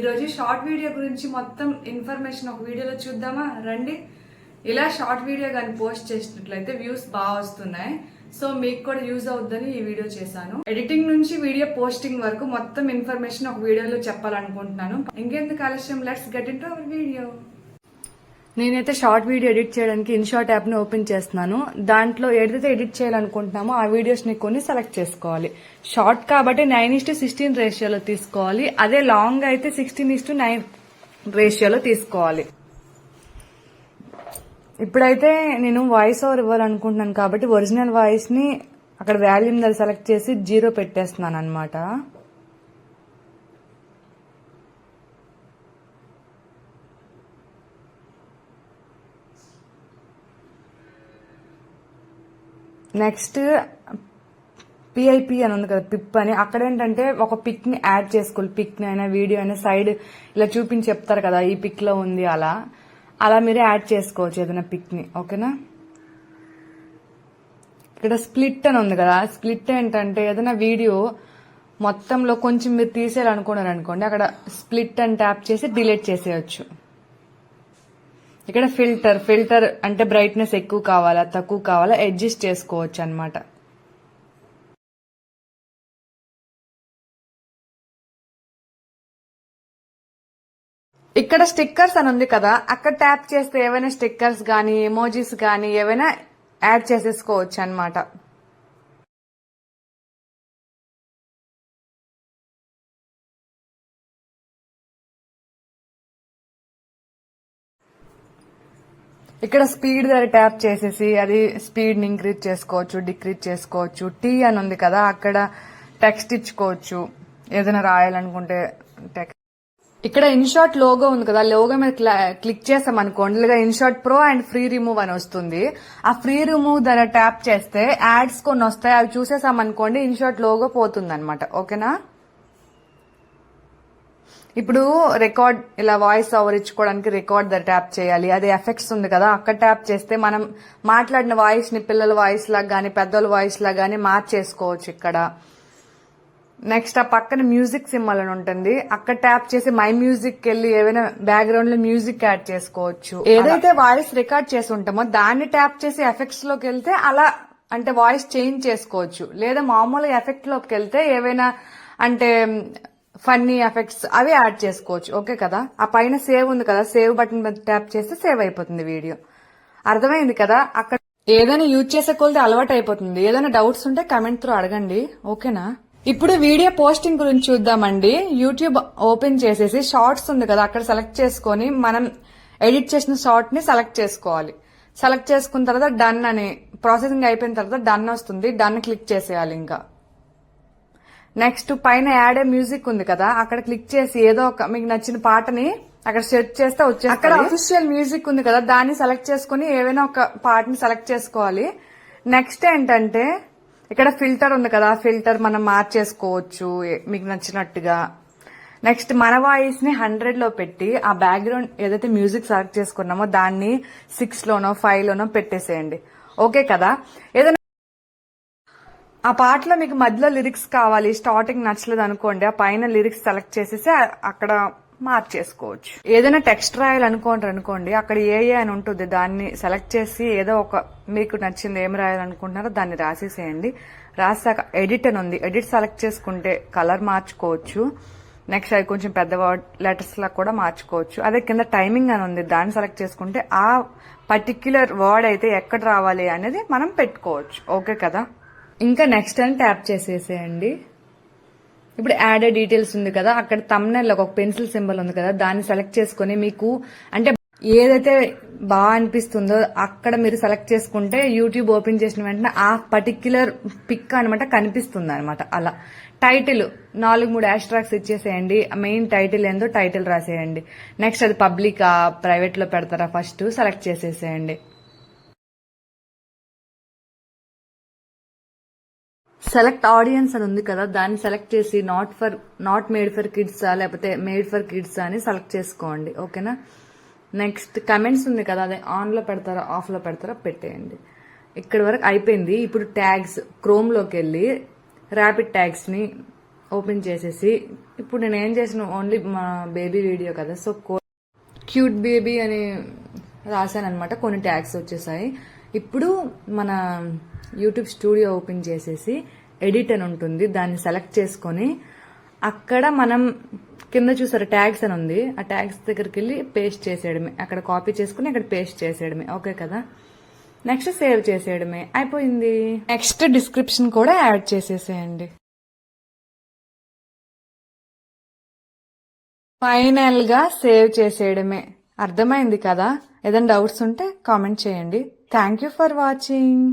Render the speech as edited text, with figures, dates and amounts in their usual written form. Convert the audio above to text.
ఈరోజు short video గురించి మొత్తం ఇన్ఫర్మేషన్ ఒక వీడియోలో చూద్దామా రండి. ఇలా షార్ట్ వీడియో కానీ పోస్ట్ చేసినట్లయితే వ్యూస్ బాగా వస్తున్నాయి. సో మీకు కూడా యూజ్ అవుద్దని ఈ వీడియో చేశాను. ఎడిటింగ్ నుంచి వీడియో పోస్టింగ్ వరకు మొత్తం ఇన్ఫర్మేషన్ ఒక వీడియోలో చెప్పాలనుకుంటున్నాను. ఇంకెందుకు ఆలస్యం, let's get into hour video. నేనైతే షార్ట్ వీడియో ఎడిట్ చేయడానికి ఇన్షార్ట్ యాప్ ని ఓపెన్ చేస్తున్నాను. దాంట్లో ఏదైతే ఎడిట్ చేయాలనుకుంటున్నామో ఆ వీడియోస్ ని కొన్ని సెలెక్ట్ చేసుకోవాలి. షార్ట్ కాబట్టి 9:16 రేషియోలో తీసుకోవాలి. అదే లాంగ్ అయితే 16:9 రేషియోలో తీసుకోవాలి. ఇప్పుడైతే నేను వాయిస్ ఓవర్ ఇవ్వాలనుకుంటున్నాను కాబట్టి ఒరిజినల్ వాయిస్ ని అక్కడ వాల్యూమ్ దగ్గర సెలెక్ట్ చేసి 0 పెట్టేస్తున్నాను అనమాట. నెక్స్ట్ పిఐపి అని ఉంది కదా, పిప్ అని. అక్కడ ఏంటంటే ఒక పిక్ ని యాడ్ చేసుకోవాలి. పిక్ ని అయినా వీడియో అయినా సైడ్ ఇలా చూపించి చెప్తారు కదా ఈ పిక్ లో ఉంది, అలా మీరు యాడ్ చేసుకోవచ్చు ఏదైనా పిక్ ని. ఓకేనా. ఇక్కడ స్ప్లిట్ అని ఉంది కదా, స్ప్లిట్ ఏంటంటే ఏదైనా వీడియో మొత్తంలో కొంచెం మీరు తీసేయాలనుకున్నారు అనుకోండి, అక్కడ స్ప్లిట్ అని ట్యాప్ చేసి డిలీట్ చేసేయచ్చు. ఇక్కడ ఫిల్టర్ అంటే బ్రైట్నెస్ ఎక్కువ కావాలా తక్కువ కావాలా అడ్జస్ట్ చేసుకోవచ్చు అన్నమాట. ఇక్కడ స్టిక్కర్స్ అని ఉంది కదా, అక్కడ ట్యాప్ చేస్తే ఏవైనా స్టిక్కర్స్ గానీ ఎమోజీస్ గానీ ఏవైనా యాడ్ చేసేసుకోవచ్చు అన్నమాట. ఇక్కడ స్పీడ్ దగ్గర ట్యాప్ చేసేసి అది స్పీడ్ ని ఇంక్రీజ్ చేసుకోవచ్చు, డిక్రీజ్ చేసుకోవచ్చు. టీ అని ఉంది కదా, అక్కడ టెక్స్ట్ ఇచ్చుకోవచ్చు ఏదైనా రాయాలనుకుంటే టెక్స్ట్. ఇక్కడ ఇన్షార్ట్ లోగో ఉంది కదా, లోగో మీద క్లిక్ చేసాం అనుకోండి, లేదా InShot pro and free remove అని వస్తుంది. ఆ ఫ్రీ రిమూవ్ దగ్గర ట్యాప్ చేస్తే యాడ్స్ కొన్ని వస్తాయి, అవి చూసేసాం అనుకోండి ఇన్షార్ట్ లోగో పోతుంది అనమాట. ఓకేనా. ఇప్పుడు రికార్డ్ ఇలా వాయిస్ ఓవర్ ఇచ్చుకోవడానికి రికార్డ్ దగ్గర ట్యాప్ చేయాలి. అది ఎఫెక్ట్స్ ఉంది కదా, అక్కడ ట్యాప్ చేస్తే మనం మాట్లాడిన వాయిస్ ని పిల్లల వాయిస్ లాగా గానీ పెద్దల వాయిస్ లాగా గానీ మార్చేసుకోవచ్చు ఇక్కడ. నెక్స్ట్ ఆ పక్కన మ్యూజిక్ సింబల్ అని ఉంటుంది, అక్కడ ట్యాప్ చేసి మై మ్యూజిక్ వెళ్ళి ఏవైనా బ్యాక్గ్రౌండ్ లో మ్యూజిక్ యాడ్ చేసుకోవచ్చు. ఏదైతే వాయిస్ రికార్డ్ చేసి ఉంటామో దాన్ని ట్యాప్ చేసి ఎఫెక్ట్స్ లోకి వెళ్తే అలా అంటే వాయిస్ చేంజ్ చేసుకోవచ్చు. లేదా మామూలుగా ఎఫెక్ట్ లోకి వెళ్తే ఏవైనా అంటే ఫన్నీ ఎఫెక్ట్స్ అవి యాడ్ చేసుకోవచ్చు. ఓకే కదా. ఆ పైన సేవ్ ఉంది కదా, సేవ్ బటన్ ట్యాప్ చేస్తే సేవ్ అయిపోతుంది వీడియో. అర్థమైంది కదా. అక్కడ ఏదైనా యూజ్ చేసే కొలితే అలవాటు అయిపోతుంది. ఏదైనా డౌట్స్ ఉంటే కమెంట్ త్రూ అడగండి. ఓకేనా. ఇప్పుడు వీడియో పోస్టింగ్ గురించి చూద్దామండి. యూట్యూబ్ ఓపెన్ చేసేసి షార్ట్స్ ఉంది కదా, అక్కడ సెలెక్ట్ చేసుకుని మనం ఎడిట్ చేసిన షార్ట్ ని సెలెక్ట్ చేసుకోవాలి. సెలెక్ట్ చేసుకున్న తర్వాత డన్ అని ప్రాసెసింగ్ అయిపోయిన తర్వాత డన్ వస్తుంది. డన్ క్లిక్ చేసేయాలి. ఇంకా నెక్స్ట్ పైన యాడ్ మ్యూజిక్ ఉంది కదా, అక్కడ క్లిక్ చేసి ఏదో ఒక మీకు నచ్చిన పాటని అక్కడ సెర్చ్ చేస్తే వచ్చేస్తుంది. అక్కడ అఫీషియల్ మ్యూజిక్ ఉంది కదా, దాన్ని సెలెక్ట్ చేసుకుని ఏవైనా ఒక పాటని సెలెక్ట్ చేసుకోవాలి. నెక్స్ట్ ఏంటంటే ఇక్కడ ఫిల్టర్ ఉంది కదా, ఫిల్టర్ మనం మార్చేసుకోవచ్చు మీకు నచ్చినట్టుగా. నెక్స్ట్ మన వాయిస్ ని 100 లో పెట్టి ఆ బ్యాక్గ్రౌండ్ ఏదైతే మ్యూజిక్ సెలెక్ట్ చేసుకున్నామో దాన్ని 6 లోనో 5 లోనో పెట్టేసేయండి. ఓకే కదా. ఏదైనా ఆ పాటలో మీకు మధ్యలో లిరిక్స్ కావాలి, స్టార్టింగ్ నచ్చలేదు అనుకోండి, ఆ పైన లిరిక్స్ సెలెక్ట్ చేసేసి అక్కడ మార్చేసుకోవచ్చు. ఏదైనా టెక్స్ట్ రాయాలనుకోండి, అక్కడ ఏ అని ఉంటుంది, దాన్ని సెలెక్ట్ చేసి ఏదో ఒక మీకు నచ్చింది ఏం రాయాలనుకుంటున్నారో దాన్ని రాసేసేయండి. రాసాక ఎడిట్ అని ఉంది, ఎడిట్ సెలెక్ట్ చేసుకుంటే కలర్ మార్చుకోవచ్చు. నెక్స్ట్ అది కొంచెం పెద్ద వర్డ్ లెటర్స్ లా కూడా మార్చుకోవచ్చు. అదే కింద టైమింగ్ అని ఉంది, దాన్ని సెలెక్ట్ చేసుకుంటే ఆ పర్టిక్యులర్ వర్డ్ అయితే ఎక్కడ రావాలి అనేది మనం పెట్టుకోవచ్చు. ఓకే కదా. ఇంకా నెక్స్ట్ అని ట్యాప్ చేసేసేయండి. ఇప్పుడు యాడ్ డీటెయిల్స్ ఉంది కదా, అక్కడ థంబ్నెయిల్ ఒక పెన్సిల్ సింబల్ ఉంది కదా, దాన్ని సెలెక్ట్ చేసుకుని మీకు అంటే ఏదైతే బాగా అనిపిస్తుందో అక్కడ మీరు సెలెక్ట్ చేసుకుంటే యూట్యూబ్ ఓపెన్ చేసిన వెంటనే ఆ పర్టిక్యులర్ పిక్ అనమాట కనిపిస్తుంది అనమాట. అలా టైటిల్ 4-3 హ్యాష్ట్రాగ్స్ ఇచ్చేసేయండి. మెయిన్ టైటిల్ ఏందో టైటిల్ రాసేయండి. నెక్స్ట్ అది పబ్లికా ప్రైవేట్ లో పెడతారా ఫస్ట్ సెలెక్ట్ చేసేసేయండి. సెలెక్ట్ ఆడియన్స్ అని ఉంది కదా, దాన్ని సెలెక్ట్ చేసి నాట్ మేడ్ ఫర్ కిడ్స్ లేకపోతే మేడ్ ఫర్ కిడ్స్ అని సెలెక్ట్ చేసుకోండి. ఓకేనా. నెక్స్ట్ కమెంట్స్ ఉంది కదా, అదే ఆన్ లో పెడతారా ఆఫ్ లో పెడతారా పెట్టేయండి. ఇక్కడ వరకు అయిపోయింది. ఇప్పుడు ట్యాగ్స్ క్రోమ్ లోకి వెళ్ళి ర్యాపిడ్ ట్యాగ్స్ ని ఓపెన్ చేసేసి ఇప్పుడు నేను ఏం చేసిన ఓన్లీ మా బేబీ వీడియో కదా, సో క్యూట్ బేబీ అని రాశాను అనమాట. కొన్ని ట్యాగ్స్ వచ్చేసాయి. ఇప్పుడు మన యూట్యూబ్ స్టూడియో ఓపెన్ చేసేసి ఎడిట్ అని ఉంటుంది, దాన్ని సెలెక్ట్ చేసుకొని అక్కడ మనం కింద చూసారు ట్యాగ్స్ అని ఉంది, ఆ ట్యాగ్స్ దగ్గరికి వెళ్ళి పేస్ట్ చేసేయడమే. అక్కడ కాపీ చేసుకుని అక్కడ పేస్ట్ చేసేయడమే. ఓకే కదా. నెక్స్ట్ సేవ్ చేసేయడమే, అయిపోయింది. నెక్స్ట్ డిస్క్రిప్షన్ కూడా యాడ్ చేసేసేయండి. ఫైనల్ గా సేవ్ చేసేయడమే. అర్థమైంది కదా. ఏదైనా డౌట్స్ ఉంటే కామెంట్ చేయండి. Thank you for watching.